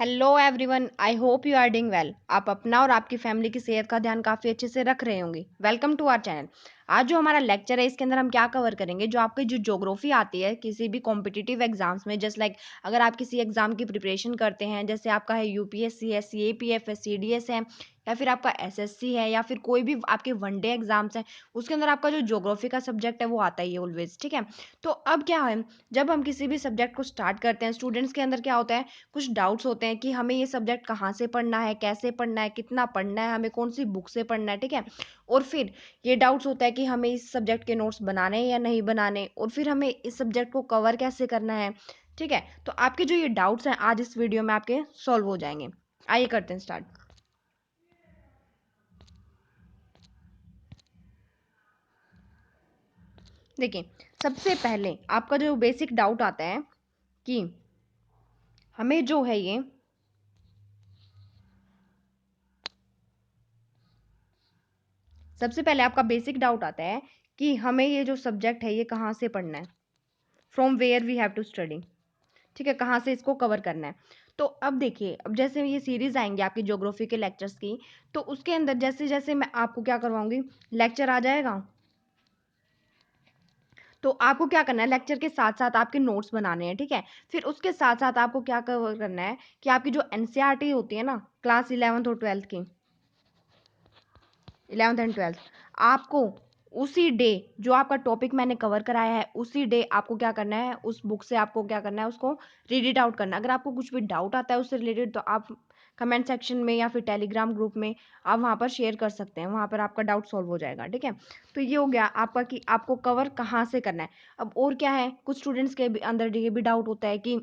Hello everyone, I hope you are doing well. आप अपना और आपकी फैमिली की सेहत का ध्यान काफ़ी अच्छे से रख रहे होंगे। Welcome to our channel. आज जो हमारा लेक्चर है इसके अंदर हम क्या कवर करेंगे, जो आपकी जो ज्योग्राफी आती है किसी भी कॉम्पिटिटिव एग्जाम्स में, जस्ट लाइक अगर आप किसी एग्जाम की प्रिपरेशन करते हैं, जैसे आपका है यूपीएससी है, सीएपीएफ है, सीडीएस है, या फिर आपका एसएससी है, या फिर कोई भी आपके वनडे एग्जाम्स हैं, उसके अंदर आपका जो ज्योग्राफी का सब्जेक्ट है वो आता ही है ऑलवेज। ठीक है, तो अब क्या है, जब हम किसी भी सब्जेक्ट को स्टार्ट करते हैं, स्टूडेंट्स के अंदर क्या होता है, कुछ डाउट्स होते हैं कि हमें ये सब्जेक्ट कहाँ से पढ़ना है, कैसे पढ़ना है, कितना पढ़ना है, हमें कौन सी बुक से पढ़ना है। ठीक है, और फिर ये डाउट्स होता है कि हमें इस सब्जेक्ट के नोट्स बनाने हैं या नहीं बनाने, और फिर हमें इस सब्जेक्ट को कवर कैसे करना है। ठीक है, तो आपके जो ये डाउट्स हैं आज इस वीडियो में आपके सॉल्व हो जाएंगे। आइए करते हैं स्टार्ट। देखिए, सबसे पहले आपका जो बेसिक डाउट आता है कि हमें जो है ये सबसे पहले आपका बेसिक डाउट आता है कि हमें ये जो सब्जेक्ट है ये कहाँ से पढ़ना है, from where we have to study. ठीक है, कहाँ से इसको कवर करना है। तो अब देखिए, अब जैसे ये सीरीज आएंगे आपकी ज्योग्राफी के लेक्चर्स की, तो उसके अंदर जैसे जैसे मैं आपको क्या करवाऊंगी, लेक्चर आ जाएगा, तो आपको क्या करना है, लेक्चर के साथ साथ आपके नोट्स बनाने हैं। ठीक है, फिर उसके साथ साथ आपको क्या कवर करना है कि आपकी जो एनसीईआरटी होती है ना, क्लास 11th और 12th की, 11th एंड 12th, आपको उसी डे जो आपका टॉपिक मैंने कवर कराया है उसी डे आपको क्या करना है, उस बुक से आपको क्या करना है, उसको रीड इट आउट करना है। अगर आपको कुछ भी डाउट आता है उससे रिलेटेड, तो आप कमेंट सेक्शन में या फिर टेलीग्राम ग्रुप में आप वहाँ पर शेयर कर सकते हैं, वहाँ पर आपका डाउट सॉल्व हो जाएगा। ठीक है, तो ये हो गया आपका कि आपको कवर कहाँ से करना है। अब और क्या है, कुछ स्टूडेंट्स के अंदर ये भी डाउट होता है कि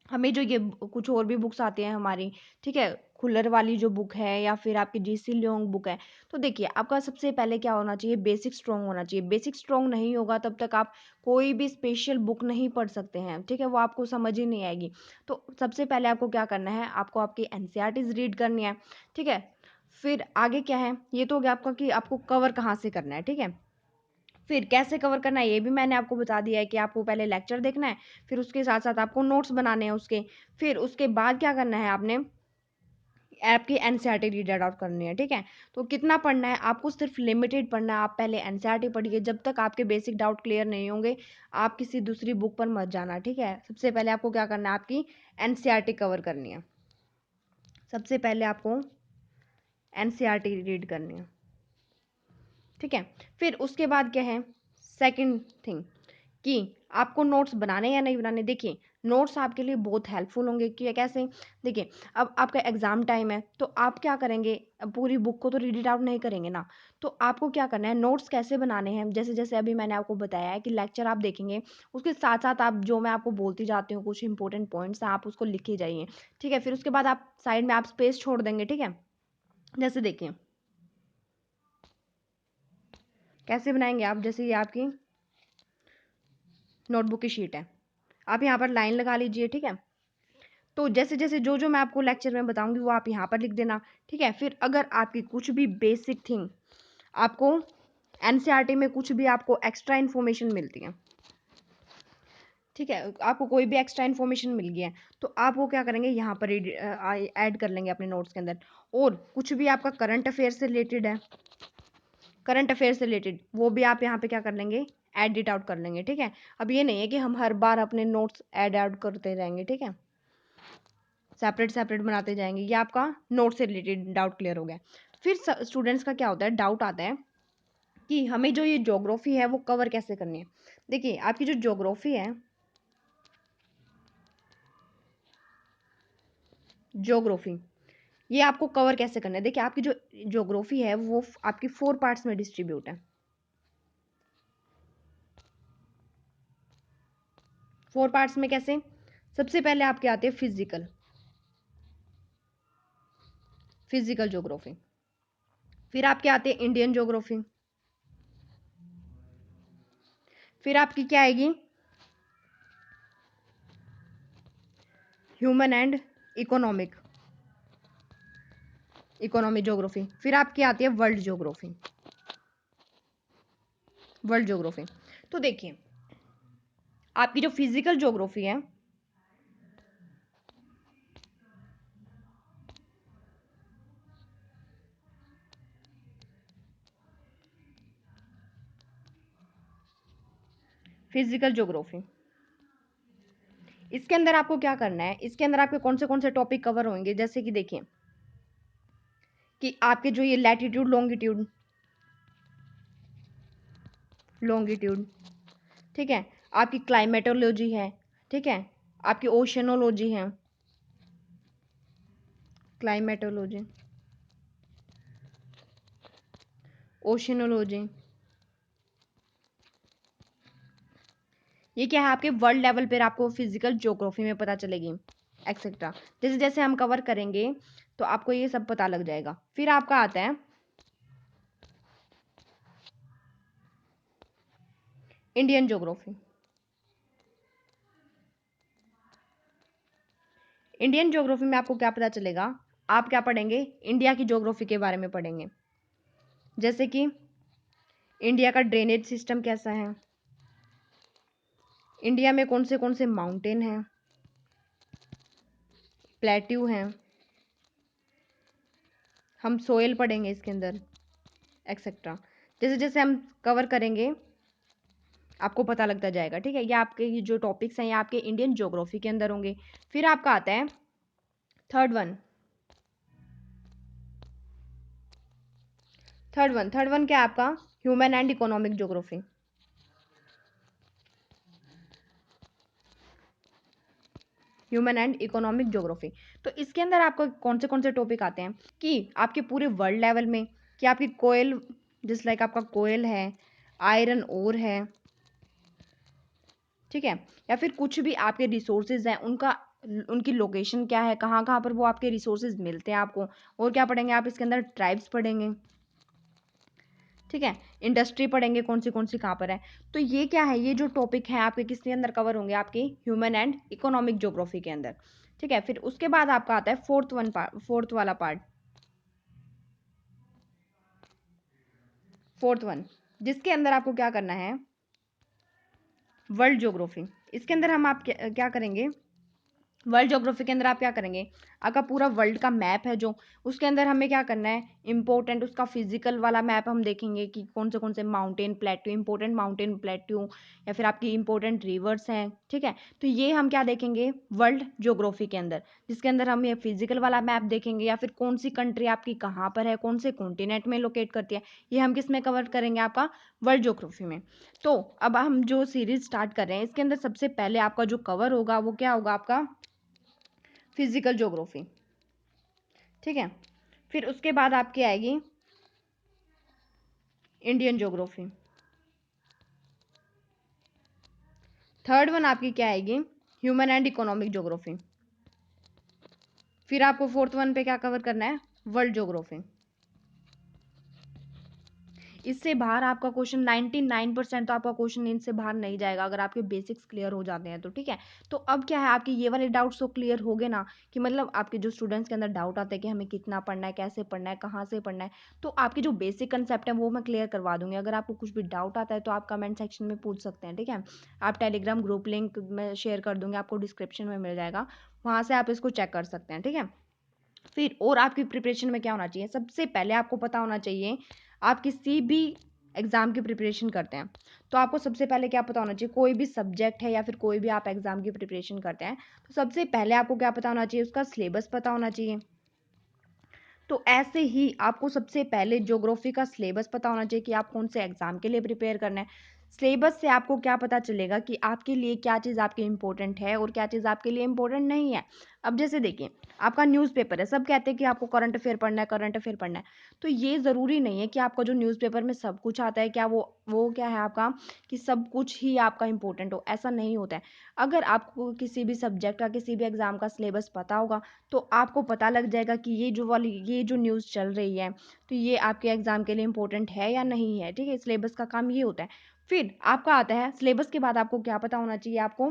हमें जो ये कुछ और भी बुक्स आती हैं हमारी, ठीक है, खुल्लर वाली जो बुक है या फिर आपकी जीसी लियोंग बुक है, तो देखिए आपका सबसे पहले क्या होना चाहिए, बेसिक स्ट्रॉन्ग होना चाहिए। बेसिक स्ट्रॉन्ग नहीं होगा तब तक आप कोई भी स्पेशल बुक नहीं पढ़ सकते हैं। ठीक है, वो आपको समझ ही नहीं आएगी। तो सबसे पहले आपको क्या करना है, आपको आपकी एनसीईआरटीज रीड करनी है। ठीक है, फिर आगे क्या है, ये तो हो गया आपका कि आपको कवर कहाँ से करना है। ठीक है, फिर कैसे कवर करना है ये भी मैंने आपको बता दिया है कि आपको पहले लेक्चर देखना है, फिर उसके साथ साथ आपको नोट्स बनाने हैं उसके, फिर उसके बाद क्या करना है, आपने आपकी एनसीईआरटी रीड आउट करनी है। ठीक है, तो कितना पढ़ना है आपको, सिर्फ लिमिटेड पढ़ना है। आप पहले एनसीईआरटी पढ़िए, जब तक आपके बेसिक डाउट क्लियर नहीं होंगे आप किसी दूसरी बुक पर मत जाना। ठीक है, सबसे पहले आपको क्या करना है, आपकी एनसीईआरटी कवर करनी है। सबसे पहले आपको एनसीईआरटी रीड करनी है। ठीक है, फिर उसके बाद क्या है, सेकंड थिंग कि आपको नोट्स बनाने या नहीं बनाने। देखिए, नोट्स आपके लिए बहुत हेल्पफुल होंगे कि कैसे, देखिए अब आपका एग्जाम टाइम है तो आप क्या करेंगे, अब पूरी बुक को तो रीड इट आउट नहीं करेंगे ना, तो आपको क्या करना है, नोट्स कैसे बनाने हैं, जैसे जैसे अभी मैंने आपको बताया है कि लेक्चर आप देखेंगे, उसके साथ साथ आप जो मैं आपको बोलती जाती हूँ कुछ इंपॉर्टेंट पॉइंट्स हैं आप उसको लिखे जाइए। ठीक है, फिर उसके बाद आप साइड में आप स्पेस छोड़ देंगे। ठीक है, जैसे देखिए कैसे बनाएंगे आप, जैसे ये आपकी नोटबुक की शीट है, आप यहाँ पर लाइन लगा लीजिए। ठीक है, तो जैसे जैसे जो जो मैं आपको लेक्चर में बताऊंगी वो आप यहाँ पर लिख देना। ठीक है, फिर अगर आपकी कुछ भी बेसिक थिंग आपको एनसीईआरटी में कुछ भी आपको एक्स्ट्रा इन्फॉर्मेशन मिलती है, ठीक है, आपको कोई भी एक्स्ट्रा इन्फॉर्मेशन मिल गया है, तो आप वो क्या करेंगे, यहाँ पर ऐड कर लेंगे अपने नोट्स के अंदर। और कुछ भी आपका करंट अफेयर से रिलेटेड है, करंट अफेयर से रिलेटेड, वो भी आप यहाँ पे क्या कर लेंगे, एडिट आउट कर लेंगे। ठीक है, अब ये नहीं है कि हम हर बार अपने नोट्स ऐड आउट करते रहेंगे। ठीक है, सेपरेट सेपरेट बनाते जाएंगे। ये आपका नोट से रिलेटेड डाउट क्लियर हो गया। फिर स्टूडेंट्स का क्या होता है, डाउट आता है कि हमें जो ये ज्योग्राफी है वो कवर कैसे करनी है। देखिए, आपकी जो ज्योग्राफी है, ज्योग्राफी ये आपको कवर कैसे करना है। देखिए, आपकी जो ज्योग्राफी है वो आपकी 4 पार्ट्स में डिस्ट्रीब्यूट है। 4 पार्ट्स में कैसे, सबसे पहले आपके आते हैं फिजिकल, फिजिकल ज्योग्राफी, फिर आपके आते हैं इंडियन ज्योग्राफी, फिर आपकी क्या आएगी, human and economic, economy geography, फिर आपकी आती है वर्ल्ड ज्योग्राफी, वर्ल्ड ज्योग्राफी। तो देखिए, आपकी जो फिजिकल ज्योग्राफी है फिजिकल ज्योग्राफी। इसके अंदर आपको क्या करना है, इसके अंदर आपके कौन से टॉपिक कवर होंगे, जैसे कि देखिए कि आपके जो ये लैटिट्यूड लॉन्गिट्यूड, लॉन्गिट्यूड, ठीक है, आपकी क्लाइमेटोलॉजी है, ठीक है, आपकी ओशनोलॉजी है, क्लाइमेटोलॉजी, ओशनोलॉजी, ये क्या है आपके वर्ल्ड लेवल पर आपको फिजिकल ज्योग्राफी में पता चलेगी, एक्सेट्रा। जैसे जैसे हम कवर करेंगे तो आपको ये सब पता लग जाएगा। फिर आपका आता है इंडियन ज्योग्राफी। इंडियन ज्योग्राफी में आपको क्या पता चलेगा, आप क्या पढ़ेंगे, इंडिया की ज्योग्राफी के बारे में पढ़ेंगे। जैसे कि इंडिया का ड्रेनेज सिस्टम कैसा है, इंडिया में कौन से माउंटेन हैं, प्लेट्यू हैं, हम सोयल पढ़ेंगे इसके अंदर, एक्सेट्रा। जैसे जैसे हम कवर करेंगे आपको पता लगता जाएगा, ठीक है। ये आपके ये जो टॉपिक्स हैं ये आपके इंडियन ज्योग्राफी के अंदर होंगे। फिर आपका आता है थर्ड वन क्या है आपका, human and economic geography. Human and economic geography. तो इसके अंदर आपको कौन से टॉपिक आते हैं कि आपके पूरे वर्ल्ड लेवल में कि आपकी कोयल, जिस लाइक आपका कोयल है, आयरन ओर है, ठीक है, या फिर कुछ भी आपके रिसोर्सेज हैं उनका, उनकी लोकेशन क्या है, कहाँ कहाँ पर वो आपके रिसोर्सेज मिलते हैं आपको। और क्या पढ़ेंगे आप इसके अंदर, ट्राइब्स पढ़ेंगे, ठीक है, इंडस्ट्री पढ़ेंगे कौन सी कहाँ पर है। तो ये क्या है, ये जो टॉपिक है आपके किसके अंदर कवर होंगे, आपके ह्यूमन एंड इकोनॉमिक ज्योग्राफी के अंदर, ठीक है। फिर उसके बाद आपका आता है फोर्थ वाला पार्ट, फोर्थ वन, जिसके अंदर आपको क्या करना है, वर्ल्ड ज्योग्राफी। इसके अंदर हम आप क्या करेंगे, वर्ल्ड ज्योग्राफी के अंदर आप क्या करेंगे, आपका पूरा वर्ल्ड का मैप है जो, उसके अंदर हमें क्या करना है, इंपॉर्टेंट उसका फिजिकल वाला मैप हम देखेंगे कि कौन से mountain plateau, important mountain plateau, या फिर आपकी इंपॉर्टेंट रिवर्स हैं, ठीक है। तो ये हम क्या देखेंगे वर्ल्ड ज्योग्राफी के अंदर, जिसके अंदर हम ये फिजिकल वाला मैप देखेंगे, या फिर कौन सी कंट्री आपकी कहाँ पर है, कौन से कॉन्टिनेंट में लोकेट करती है, ये हम किस में कवर करेंगे, आपका वर्ल्ड ज्योग्राफी में। तो अब हम जो सीरीज स्टार्ट कर रहे हैं इसके अंदर सबसे पहले आपका जो कवर होगा वो क्या होगा, आपका फिजिकल ज्योग्राफी, ठीक है। फिर उसके बाद आपकी आएगी इंडियन ज्योग्राफी। थर्ड वन आपकी क्या आएगी, ह्यूमन एंड इकोनॉमिक ज्योग्राफी। फिर आपको फोर्थ वन पे क्या कवर करना है, वर्ल्ड ज्योग्राफी। इससे बाहर आपका क्वेश्चन 99% तो आपका क्वेश्चन इनसे बाहर नहीं जाएगा अगर आपके बेसिक्स क्लियर हो जाते हैं तो, ठीक है। तो अब क्या है, आपके ये वाले डाउट्स तो क्लियर हो गए ना, कि मतलब आपके जो स्टूडेंट्स के अंदर डाउट आते हैं कि हमें कितना पढ़ना है, कैसे पढ़ना है, कहाँ से पढ़ना है, तो आपके जो बेसिक कंसेप्ट है वो मैं क्लियर करवा दूंगी। अगर आपको कुछ भी डाउट आता है तो आप कमेंट सेक्शन में पूछ सकते हैं, ठीक है। आप टेलीग्राम ग्रुप लिंक में शेयर कर दूंगी, आपको डिस्क्रिप्शन में मिल जाएगा, वहाँ से आप इसको चेक कर सकते हैं, ठीक है। फिर और आपकी प्रिपरेशन में क्या होना चाहिए, सबसे पहले आपको पता होना चाहिए, आप किसी भी एग्जाम की प्रिपरेशन करते हैं तो आपको सबसे पहले क्या पता होना चाहिए, कोई भी सब्जेक्ट है या फिर कोई भी आप एग्जाम की प्रिपरेशन करते हैं तो सबसे पहले आपको क्या पता होना चाहिए, उसका सिलेबस पता होना चाहिए। तो ऐसे ही आपको सबसे पहले ज्योग्राफी का सिलेबस पता होना चाहिए कि आप कौन से एग्जाम के लिए प्रिपेयर करना है। सिलेबस से आपको क्या पता चलेगा कि आपके लिए क्या चीज़ आपकी इंपॉर्टेंट है और क्या चीज़ आपके लिए इंपॉर्टेंट नहीं है। अब जैसे देखिए, आपका न्यूज़पेपर है, सब कहते हैं कि आपको करंट अफेयर पढ़ना है, करंट अफेयर पढ़ना है। तो ये ज़रूरी नहीं है कि आपका जो न्यूज़पेपर में सब कुछ आता है, क्या वो क्या है आपका, कि सब कुछ ही आपका इंपॉर्टेंट हो, ऐसा नहीं होता है। अगर आपको किसी भी सब्जेक्ट का, किसी भी एग्जाम का सिलेबस पता होगा तो आपको पता लग जाएगा कि ये जो न्यूज़ चल रही है तो ये आपके एग्जाम के लिए इंपॉर्टेंट है या नहीं है, ठीक है। सिलेबस का काम ये होता है। फिर आपका आता है सिलेबस के बाद आपको क्या पता होना चाहिए, आपको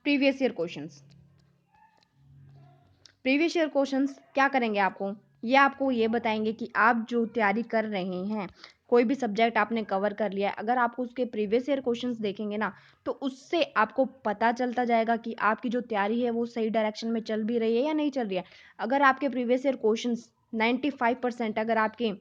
previous year questions. Previous year questions क्या करेंगे, आपको ये बताएंगे कि आप जो तैयारी कर रहे हैं, कोई भी सब्जेक्ट आपने कवर कर लिया है, अगर आपको उसके प्रीवियस ईयर क्वेश्चंस देखेंगे ना तो उससे आपको पता चलता जाएगा कि आपकी जो तैयारी है वो सही डायरेक्शन में चल भी रही है या नहीं चल रही है। अगर आपके प्रीवियस ईयर क्वेश्चंस 95% अगर आपके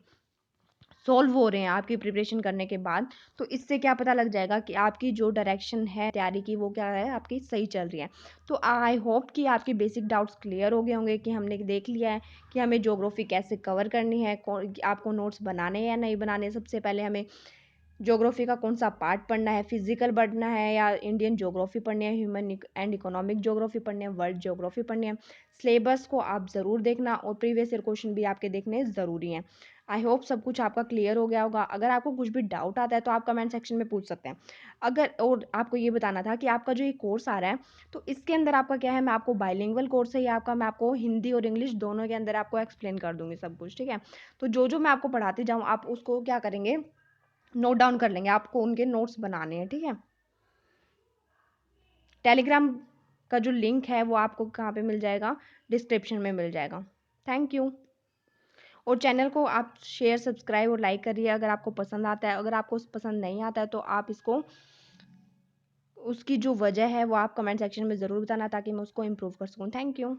सॉल्व हो रहे हैं आपकी प्रिपरेशन करने के बाद, तो इससे क्या पता लग जाएगा कि आपकी जो डायरेक्शन है तैयारी की वो क्या है, आपकी सही चल रही है। तो आई होप कि आपके बेसिक डाउट्स क्लियर हो गए होंगे कि हमने देख लिया है कि हमें ज्योग्राफी कैसे कवर करनी है, आपको नोट्स बनाने हैं या नहीं बनाने। सबसे पहले हमें ज्योग्राफी का कौन सा पार्ट पढ़ना है, फिजिकल पढ़ना है या इंडियन ज्योग्राफी पढ़नी है, ह्यूमन एंड इकोनॉमिक ज्योग्राफी पढ़नी है, वर्ल्ड ज्योग्राफी पढ़नी है। सिलेबस को आप ज़रूर देखना और प्रीवियस ईयर क्वेश्चन भी आपके देखने ज़रूरी हैं। आई होप सब कुछ आपका क्लियर हो गया होगा। अगर आपको कुछ भी डाउट आता है तो आप कमेंट सेक्शन में पूछ सकते हैं। अगर और आपको ये बताना था कि आपका जो ये कोर्स आ रहा है, तो इसके अंदर आपका क्या है, मैं आपको बाइलिंगुअल कोर्स है या आपका, मैं आपको हिंदी और इंग्लिश दोनों के अंदर आपको एक्सप्लेन कर दूंगी सब कुछ, ठीक है। तो जो जो मैं आपको पढ़ाती जाऊँ आप उसको क्या करेंगे, नोट डाउन कर लेंगे, आपको उनके नोट्स बनाने हैं, ठीक है। टेलीग्राम का जो लिंक है वो आपको कहाँ पे मिल जाएगा, डिस्क्रिप्शन में मिल जाएगा। Thank you. और चैनल को आप शेयर सब्सक्राइब और लाइक करिए अगर आपको पसंद आता है। अगर आपको पसंद नहीं आता है तो आप इसको, उसकी जो वजह है वो आप कमेंट सेक्शन में ज़रूर बताना ताकि मैं उसको इम्प्रूव कर सकूँ। Thank you.